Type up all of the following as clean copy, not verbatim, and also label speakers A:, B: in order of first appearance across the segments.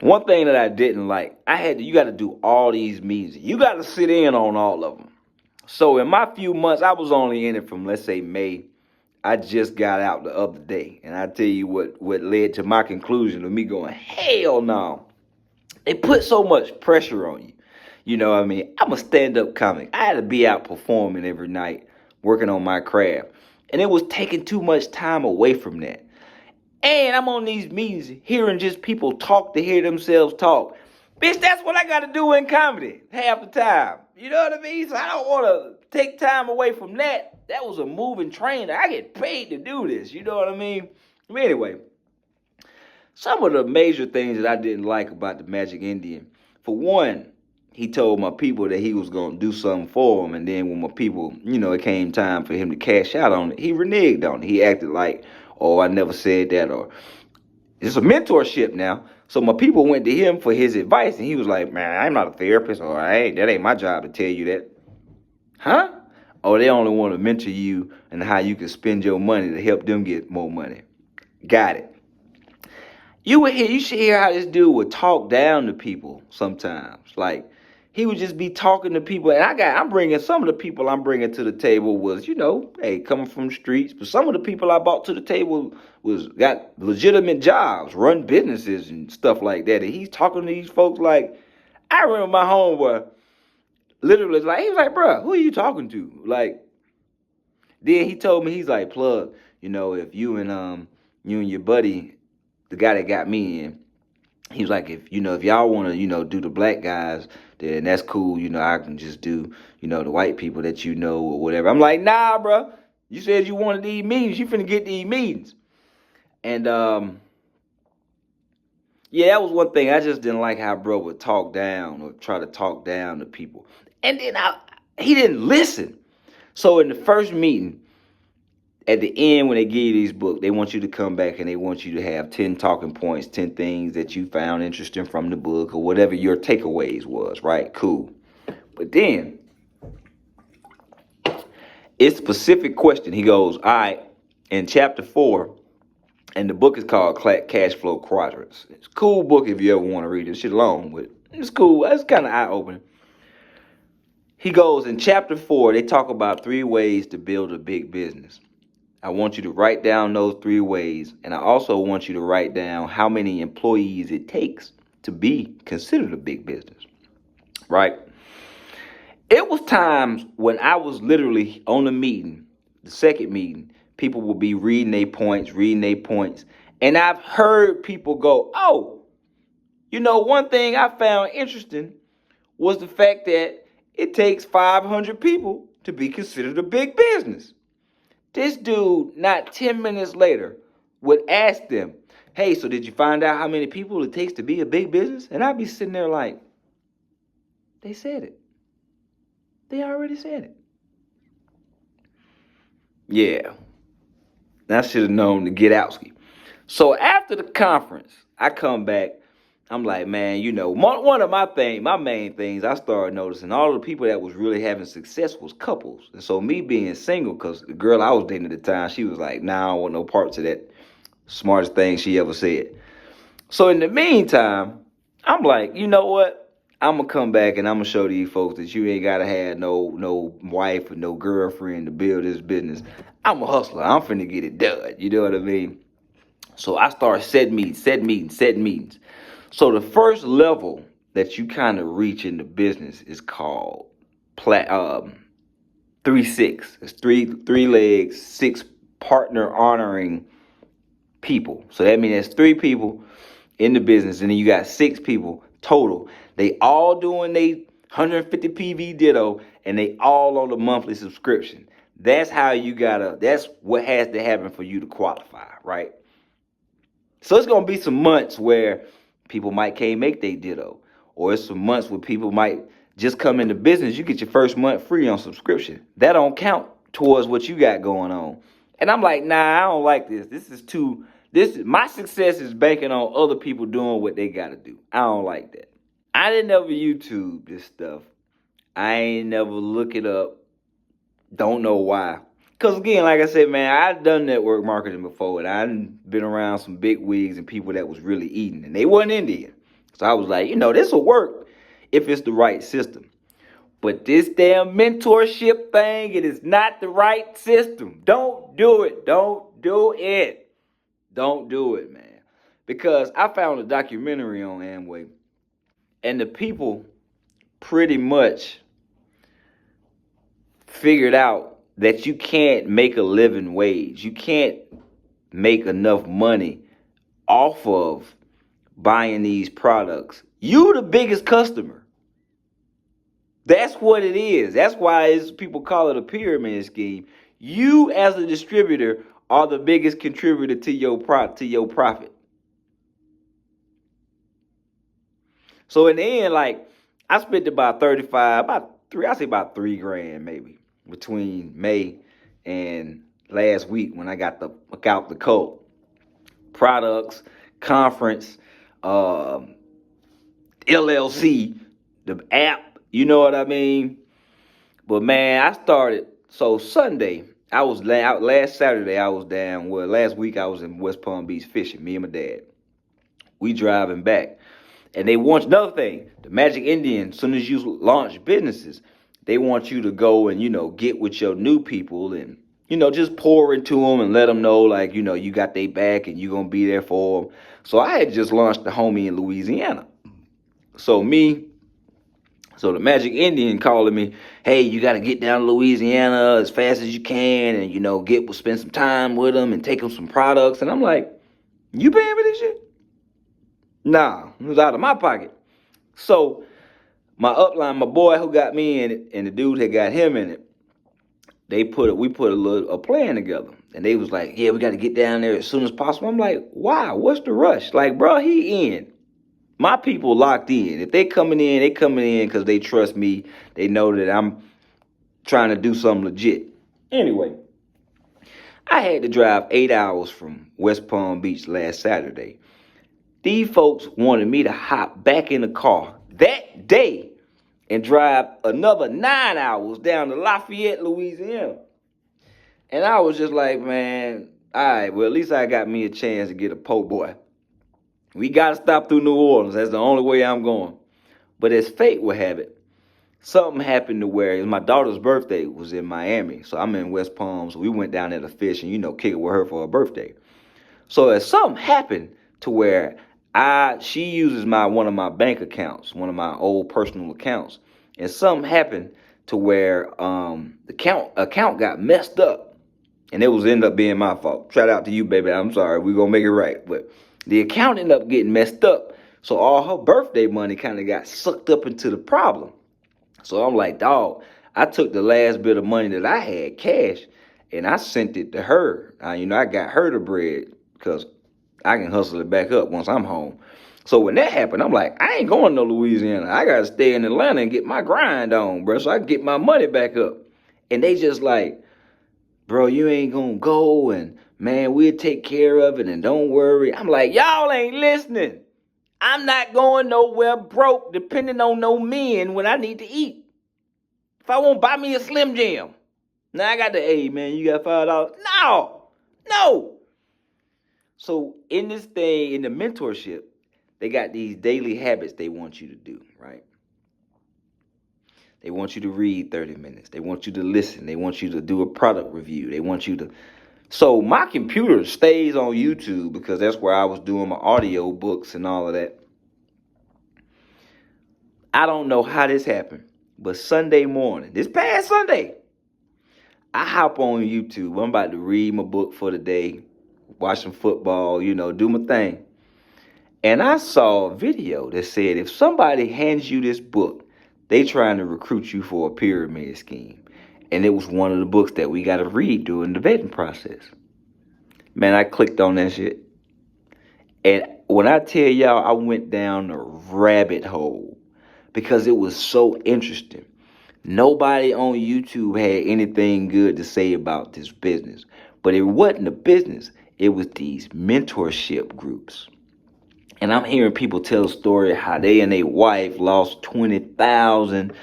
A: One thing that I didn't like, you got to do all these meetings. You got to sit in on all of them. So in my few months, I was only in it from, let's say, May. I just got out the other day, and I tell you what led to my conclusion of me going, hell no. They put so much pressure on you. You know what I mean? I'm a stand-up comic. I had to be out performing every night, working on my craft. And it was taking too much time away from that. And I'm on these meetings hearing just people talk to hear themselves talk. Bitch, that's what I got to do in comedy half the time. You know what I mean? So I don't want to take time away from that. That was a moving train. I get paid to do this. You know what I mean? But anyway, some of the major things that I didn't like about the Magic Indian. For one, he told my people that he was going to do something for them. And then when my people, it came time for him to cash out on it, he reneged on it. He acted like, oh, I never said that. Or it's a mentorship now. So my people went to him for his advice. And he was like, man, I'm not a therapist. Or that ain't my job to tell you that. Huh? Oh, they only want to mentor you and how you can spend your money to help them get more money. Got it. You should hear how this dude would talk down to people sometimes. Like, he would just be talking to people, and I'm bringing some of the people I'm bringing to the table was, hey, coming from the streets, but some of the people I brought to the table got legitimate jobs, run businesses and stuff like that. And he's talking to these folks like, I remember my homeboy literally he was like, bro, who are you talking to? Like, then he told me, he's like, plug, if you and your buddy, the guy that got me in, he was like, if y'all want to, do the black guys, then that's cool. I can just do, the white people that or whatever. I'm like, nah, bro. You said you wanted these meetings. You finna get these meetings. And yeah, that was one thing. I just didn't like how bro would talk down or try to talk down to people. And then he didn't listen. So in the first meeting, at the end, when they give you these books, they want you to come back and they want you to have 10 talking points, 10 things that you found interesting from the book or whatever your takeaways was, right? Cool. But then, it's specific question. He goes, all right, in chapter 4, and the book is called Cash Flow Quadrants. It's a cool book if you ever want to read it. It's shit long, but it's cool. It's kind of eye-opening. He goes, in chapter 4, they talk about 3 ways to build a big business. I want you to write down those 3 ways, and I also want you to write down how many employees it takes to be considered a big business, right? It was times when I was literally on the meeting, the second meeting, people would be reading their points, and I've heard people go, oh, one thing I found interesting was the fact that it takes 500 people to be considered a big business. This dude, not 10 minutes later, would ask them, hey, so did you find out how many people it takes to be a big business? And I'd be sitting there like, they said it. They already said it. Yeah. I should have known to get out. So after the conference, I come back. I'm like, man, one of my main things I started noticing, all the people that was really having success was couples. And so me being single, because the girl I was dating at the time, she was like, nah, I don't want no parts of that. Smartest thing she ever said. So in the meantime, I'm like, you know what? I'm going to come back and I'm going to show these folks that you ain't got to have no wife or no girlfriend to build this business. I'm a hustler. I'm finna get it done. You know what I mean? So I started set meetings. So the first level that you kind of reach in the business is called 3-6. It's three legs, 6 partner honoring people. So that means there's 3 people in the business, and then you got 6 people total. They all doing they 150 PV ditto, and they all on the monthly subscription. That's what has to happen for you to qualify, right? So it's gonna be some months where people can't make their ditto, or it's some months where people might just come into business. You get your first month free on subscription. That don't count towards what you got going on. And I'm like, nah, I don't like this. My success is banking on other people doing what they gotta do. I don't like that. I didn't ever YouTube this stuff. I ain't never look it up. Don't know why. Because again, like I said, man, I've done network marketing before, and I've been around some big wigs and people that was really eating, and they wasn't Indian. So I was like, this will work if it's the right system. But this damn mentorship thing, it is not the right system. Don't do it. Don't do it. Don't do it, man. Because I found a documentary on Amway, and the people pretty much figured out that you can't make a living wage. You can't make enough money off of buying these products. You the biggest customer. That's what it is. That's why people call it a pyramid scheme. You as a distributor are the biggest contributor to your profit. So in the end, like, I spent about about $3,000 maybe between May and last week when I got the code. Products, conference, LLC, the app, you know what I mean? But man, I started, so Sunday, I was out last Saturday, last week I was in West Palm Beach fishing, me and my dad. We driving back. And they want another thing, the Magic Indian, as soon as you launch businesses, they want you to go and, get with your new people and, just pour into them and let them know, like, you got their back and you're going to be there for them. So I had just launched the homie in Louisiana. So the Magic Indian calling me, hey, you got to get down to Louisiana as fast as you can and, spend some time with them and take them some products. And I'm like, you paying for this shit? Nah, it was out of my pocket. So my upline, my boy who got me in it, and the dude that got him in it, we put a plan together. And they was like, yeah, we got to get down there as soon as possible. I'm like, wow, what's the rush? Like, bro, he in. My people locked in. If they coming in because they trust me. They know that I'm trying to do something legit. Anyway, I had to drive 8 hours from West Palm Beach last Saturday. These folks wanted me to hop back in the car that day and drive another 9 hours down to Lafayette, Louisiana. And I was just like, man, all right, well, at least I got me a chance to get a po' boy. We got to stop through New Orleans. That's the only way I'm going. But as fate would have it, something happened to where my daughter's birthday was in Miami. So I'm in West Palm. So we went down there to fish and, kick it with her for her birthday. So as something happened to where she uses one of my bank accounts, one of my old personal accounts. And something happened to where the account got messed up. And it ended up being my fault. Shout out to you, baby. I'm sorry. We're going to make it right. But the account ended up getting messed up. So all her birthday money kind of got sucked up into the problem. So I'm like, dog, I took the last bit of money that I had, cash, and I sent it to her. I got her the bread because I can hustle it back up once I'm home. So when that happened, I'm like, I ain't going to Louisiana. I got to stay in Atlanta and get my grind on, bro, so I can get my money back up. And they just like, bro, you ain't going to go, and man, we'll take care of it, and don't worry. I'm like, y'all ain't listening. I'm not going nowhere broke depending on no men when I need to eat. If I want to buy me a Slim Jim. Now I got the, hey, man, you got $5? No. So in this thing, in the mentorship, they got these daily habits they want you to do, right? They want you to read 30 minutes. They want you to listen. They want you to do a product review. They want you to. So my computer stays on YouTube because that's where I was doing my audio books and all of that. I don't know how this happened, but Sunday morning, this past Sunday, I hop on YouTube. I'm about to read my book for the day, watch some football, do my thing. And I saw a video that said if somebody hands you this book, they trying to recruit you for a pyramid scheme. And it was one of the books that we got to read during the vetting process. Man, I clicked on that shit. And when I tell y'all, I went down a rabbit hole because it was so interesting. Nobody on YouTube had anything good to say about this business. But it wasn't a business. It was these mentorship groups. And I'm hearing people tell a story how they and their wife lost $20,000,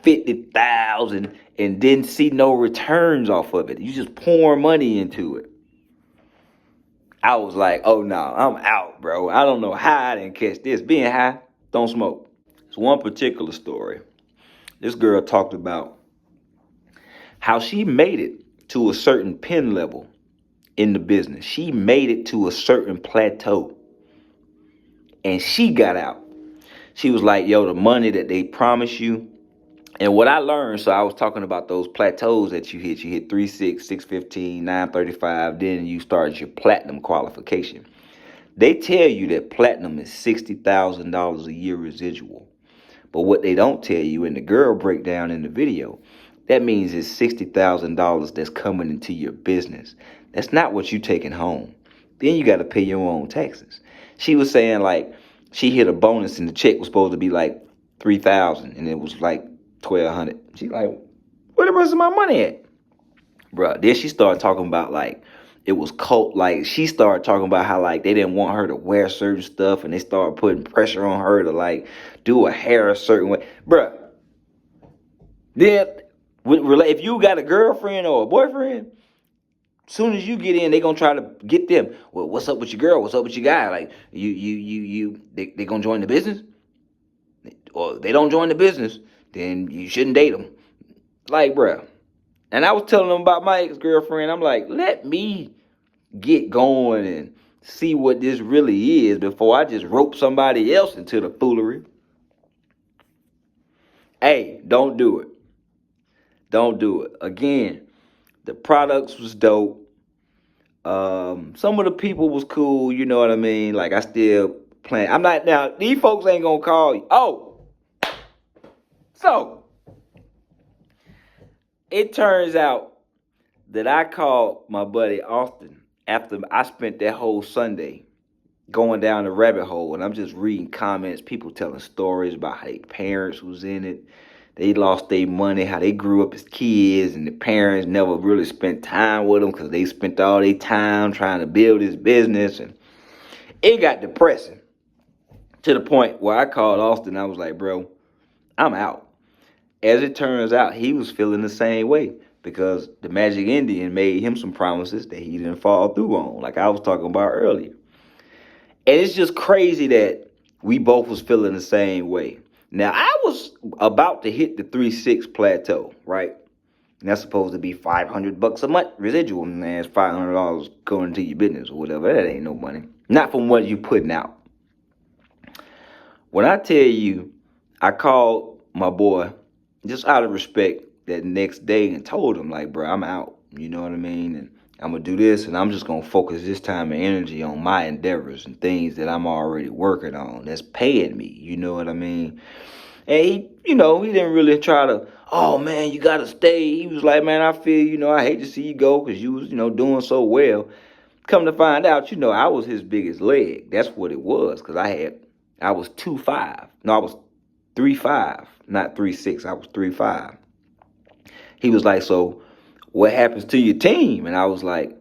A: $50,000, and didn't see no returns off of it. You just pour money into it. I was like, oh no, I'm out, bro. I don't know how I didn't catch this. Being high, Don't smoke. It's one particular story. This girl talked about how she made it to a certain pen level in the business. She made it to a certain plateau and she got out. She was like, yo, the money that they promise you. And what I learned, so I was talking about those plateaus that you hit. You hit 3.6, 6.15, 9.35, then you start your platinum qualification. They tell you that platinum is $60,000 a year residual. But what they don't tell you, and the girl breakdown in the video, that means it's $60,000 that's coming into your business. That's not what you taking home. Then you got to pay your own taxes. She was saying like she hit a bonus and the check was supposed to be like 3,000 and it was like 1,200. She's like, where the rest of my money at? Bruh, then she started talking about like it was cult. Like she started talking about how like they didn't want her to wear certain stuff and they started putting pressure on her to like do a hair a certain way. Bruh, then if you got a girlfriend or a boyfriend, soon as you get in, they gonna try to get them. Well, what's up with your girl? What's up with your guy? Like they gonna join the business? Or if they don't join the business, then you shouldn't date them. Like, bruh. And I was telling them about my ex-girlfriend. I'm like, let me get going and see what this really is before I just rope somebody else into the foolery. Hey, don't do it. Don't do it. Again, the products was dope. Some of the people was cool, you know what I mean? Like I still plan. I'm not now, these folks ain't gonna call you. Oh, so it turns out that I called my buddy Austin after I spent that whole Sunday going down the rabbit hole, and I'm just reading comments, people telling stories about how their parents was in it. They lost their money, how they grew up as kids, and the parents never really spent time with them because they spent all their time trying to build this business, and it got depressing to the point where I called Austin. I was like, bro, I'm out. As it turns out, he was feeling the same way because the Magic Indian made him some promises that he didn't follow through on, like I was talking about earlier. And it's just crazy that we both was feeling the same way. Now, I was about to hit the 3.6 plateau, right? And that's supposed to be $500 a month residual. Man, it's $500 going into your business or whatever. That ain't no money. Not from what you putting out. When I tell you, I called my boy just out of respect that next day and told him, like, bro, I'm out. You know what I mean? And I'm going to do this, and I'm just going to focus this time and energy on my endeavors and things that I'm already working on that's paying me. You know what I mean? And he, he didn't really try to, oh, man, you got to stay. He was like, man, I feel, I hate to see you go because you was, doing so well. Come to find out, I was his biggest leg. That's what it was because I was 2.5. No, I was 3.5, not 3.6. I was 3.5. He was like, so what happens to your team? And I was like,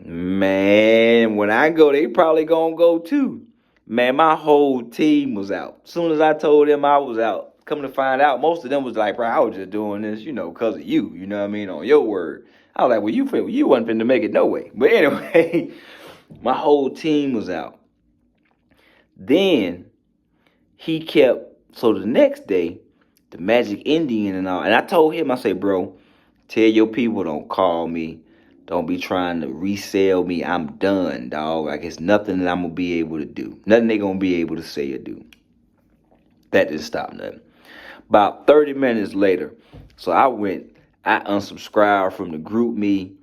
A: man, when I go, they probably gonna go too. Man, my whole team was out. As soon as I told them I was out, come to find out, most of them was like, bro, I was just doing this, because of you, you know what I mean, on your word. I was like, well, you wasn't finna make it no way. But anyway, my whole team was out. Then he kept, so the next day, the Magic Indian and all, and I told him, I said, bro, tell your people don't call me. Don't be trying to resell me. I'm done, dog. Like, it's nothing that I'm going to be able to do. Nothing they going to be able to say or do. That didn't stop nothing. About 30 minutes later, so I unsubscribed from the group me.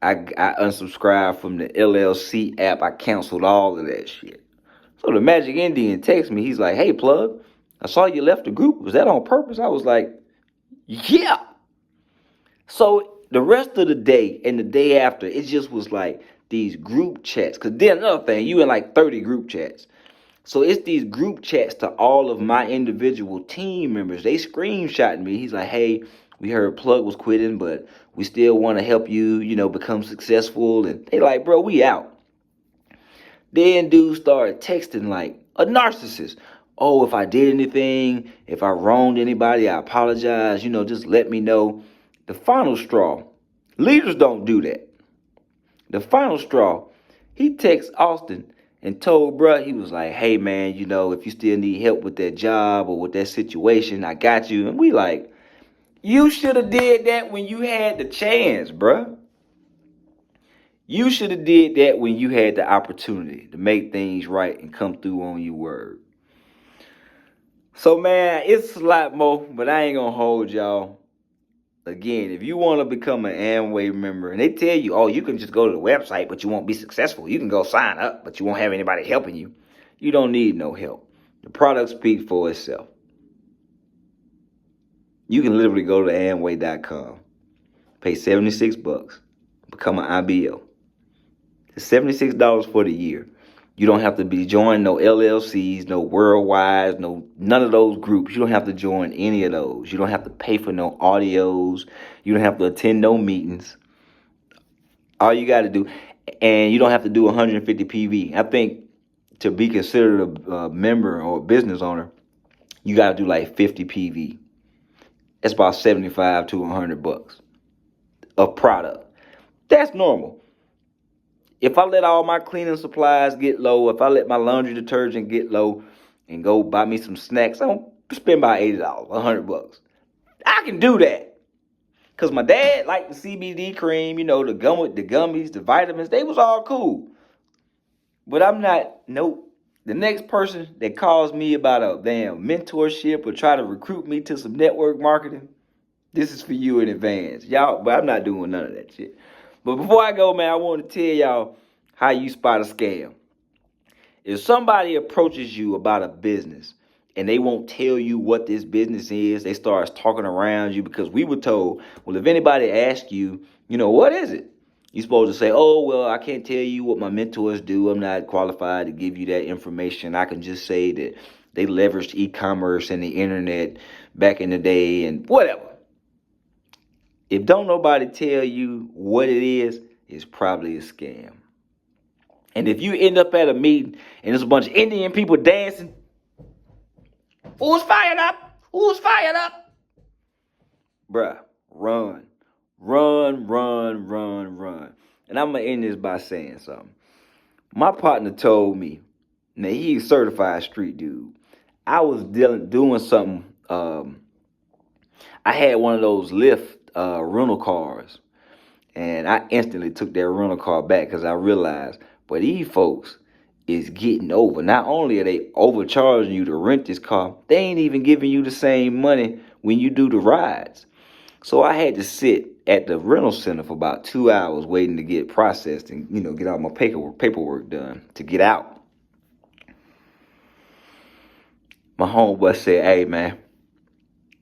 A: I unsubscribed from the LLC app. I canceled all of that shit. So the Magic Indian texts me. He's like, hey, plug, I saw you left the group. Was that on purpose? I was like, yeah. So the rest of the day and the day after, it just was like these group chats. Because then another thing, you in like 30 group chats. So it's these group chats to all of my individual team members. They screenshotting me. He's like, hey, we heard Plug was quitting, but we still want to help you, become successful. And they like, bro, we out. Then dudes started texting like a narcissist. Oh, if I did anything, if I wronged anybody, I apologize. Just let me know. The final straw, leaders don't do that. The final straw, he texts Austin and told bruh, he was like, hey man, if you still need help with that job or with that situation, I got you. And we like, you should have did that when you had the chance, bruh. You should have did that when you had the opportunity to make things right and come through on your word. So man, it's a lot more, but I ain't gonna hold y'all. Again, if you want to become an Amway member, and they tell you, oh, you can just go to the website, but you won't be successful. You can go sign up, but you won't have anybody helping you. You don't need no help. The product speaks for itself. You can literally go to Amway.com, pay $76, become an IBO. It's $76 for the year. You don't have to be join no LLCs, no worldwide, none of those groups. You don't have to join any of those. You don't have to pay for no audios. You don't have to attend no meetings. All you got to do, and you don't have to do 150 PV. I think to be considered a member or a business owner, you got to do like 50 PV. That's about 75 to $100 of product. That's normal. If I let all my cleaning supplies get low, if I let my laundry detergent get low and go buy me some snacks, I'm going to spend about $80, $100. I can do that. Because my dad liked the CBD cream, the gummies, the vitamins. They was all cool. But I'm not, nope. The next person that calls me about a damn mentorship or try to recruit me to some network marketing, this is for you in advance. Y'all, but I'm not doing none of that shit. But before I go, man, I want to tell y'all how you spot a scam. If somebody approaches you about a business and they won't tell you what this business is, they start talking around you, because we were told, well, if anybody asks you, what is it? You're supposed to say, oh, well, I can't tell you what my mentors do. I'm not qualified to give you that information. I can just say that they leveraged e-commerce and the internet back in the day and whatever. If don't nobody tell you what it is, it's probably a scam. And if you end up at a meeting and there's a bunch of Indian people dancing, who's fired up? Who's fired up? Bruh, run. Run, run, run, run. And I'm going to end this by saying something. My partner told me, now he's a certified street dude. I was doing something. I had one of those Lyft rental cars. And I instantly took that rental car back because I realized, but these folks is getting over. Not only are they overcharging you to rent this car, they ain't even giving you the same money when you do the rides. So I had to sit at the rental center for about 2 hours waiting to get processed and, get all my paperwork done to get out. My homeboy said, hey, man,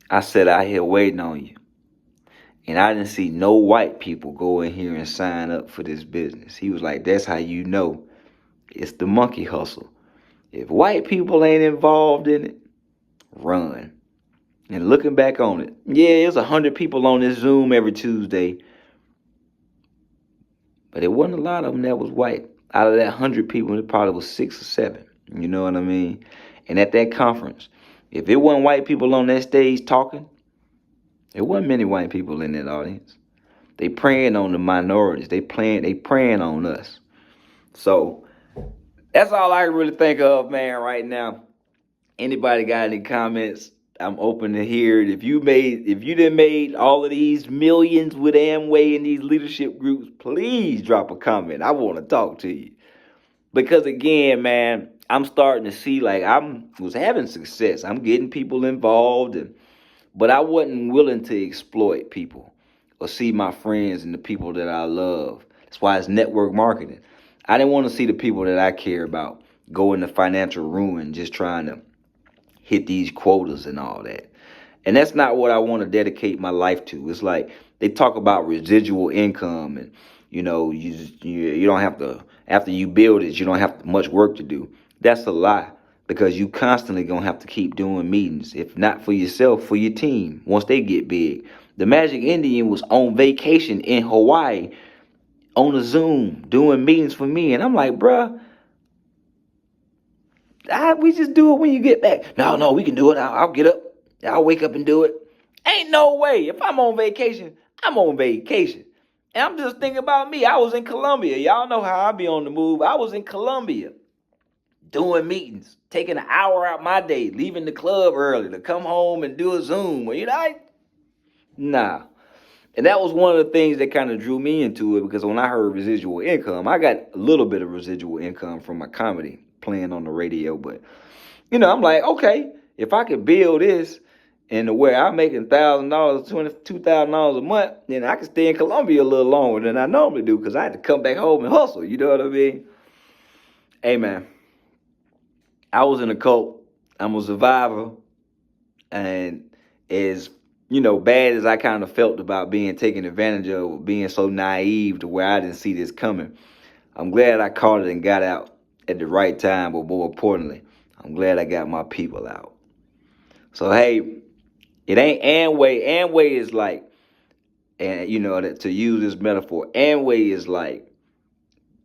A: I sat out here waiting on you. And I didn't see no white people go in here and sign up for this business. He was like, that's how you know it's the monkey hustle. If white people ain't involved in it, run. And looking back on it, yeah, there's 100 people on this Zoom every Tuesday. But it wasn't a lot of them that was white. Out of that 100 people, it probably was 6 or 7. You know what I mean? And at that conference, if it wasn't white people on that stage talking, there wasn't many white people in that audience. They preying on the minorities. They preying on us. So that's all I can really think of, man, right now. Anybody got any comments? I'm open to hear it. If you done made all of these millions with Amway and these leadership groups, please drop a comment. I want to talk to you. Because again, man, I'm starting to see like I was having success. I'm getting people involved, but I wasn't willing to exploit people or see my friends and the people that I love. That's why it's network marketing. I didn't want to see the people that I care about go into financial ruin just trying to hit these quotas and all that. And that's not what I want to dedicate my life to. It's like they talk about residual income and, you don't have to, after you build it, you don't have much work to do. That's a lie, because you constantly going to have to keep doing meetings, if not for yourself, for your team, once they get big. The Magic Indian was on vacation in Hawaii on a Zoom doing meetings for me. And I'm like, bruh, we just do it when you get back. No, we can do it. I'll get up. I'll wake up and do it. Ain't no way. If I'm on vacation, I'm on vacation. And I'm just thinking about me. I was in Colombia. Y'all know how I be on the move. I was in Colombia. doing meetings, taking an hour out my day, leaving the club early to come home and do a Zoom. Nah. And that was one of the things that kind of drew me into it, because when I heard residual income, I got a little bit of residual income from my comedy playing on the radio. But, I'm like, okay, if I could build this and to where I'm making $1,000, $2,000 a month, then I can stay in Colombia a little longer than I normally do, because I had to come back home and hustle. You know what I mean? Hey, man, I was in a cult. I'm a survivor. And as bad as I kind of felt about being taken advantage of, being so naive to where I didn't see this coming, I'm glad I caught it and got out at the right time. But more importantly, I'm glad I got my people out. So hey, it ain't Amway. Amway is like, and to use this metaphor, Amway is like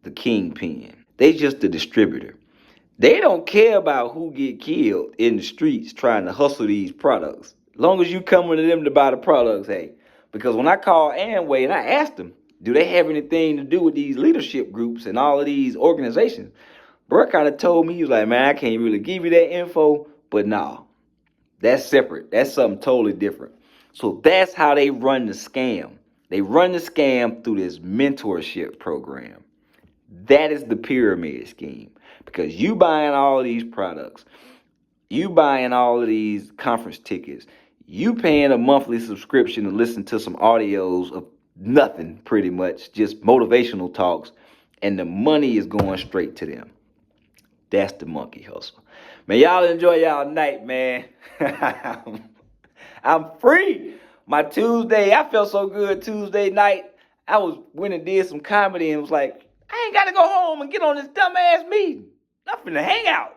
A: the kingpin. They just the distributor. They don't care about who get killed in the streets trying to hustle these products. As long as you coming to them to buy the products, hey. Because when I called Amway and I asked them, do they have anything to do with these leadership groups and all of these organizations? Bro kind of told me, he was like, man, I can't really give you that info, but nah, that's separate. That's something totally different. So that's how they run the scam. They run the scam through this mentorship program. That is the pyramid scheme. Because you buying all of these products, you buying all of these conference tickets, you paying a monthly subscription to listen to some audios of nothing, pretty much, just motivational talks, and the money is going straight to them. That's the monkey hustle. Man, y'all enjoy y'all night, man. I'm free. My Tuesday, I felt so good Tuesday night. I went and did some comedy and was like, I ain't got to go home and get on this dumbass meeting. I'm finna hang out.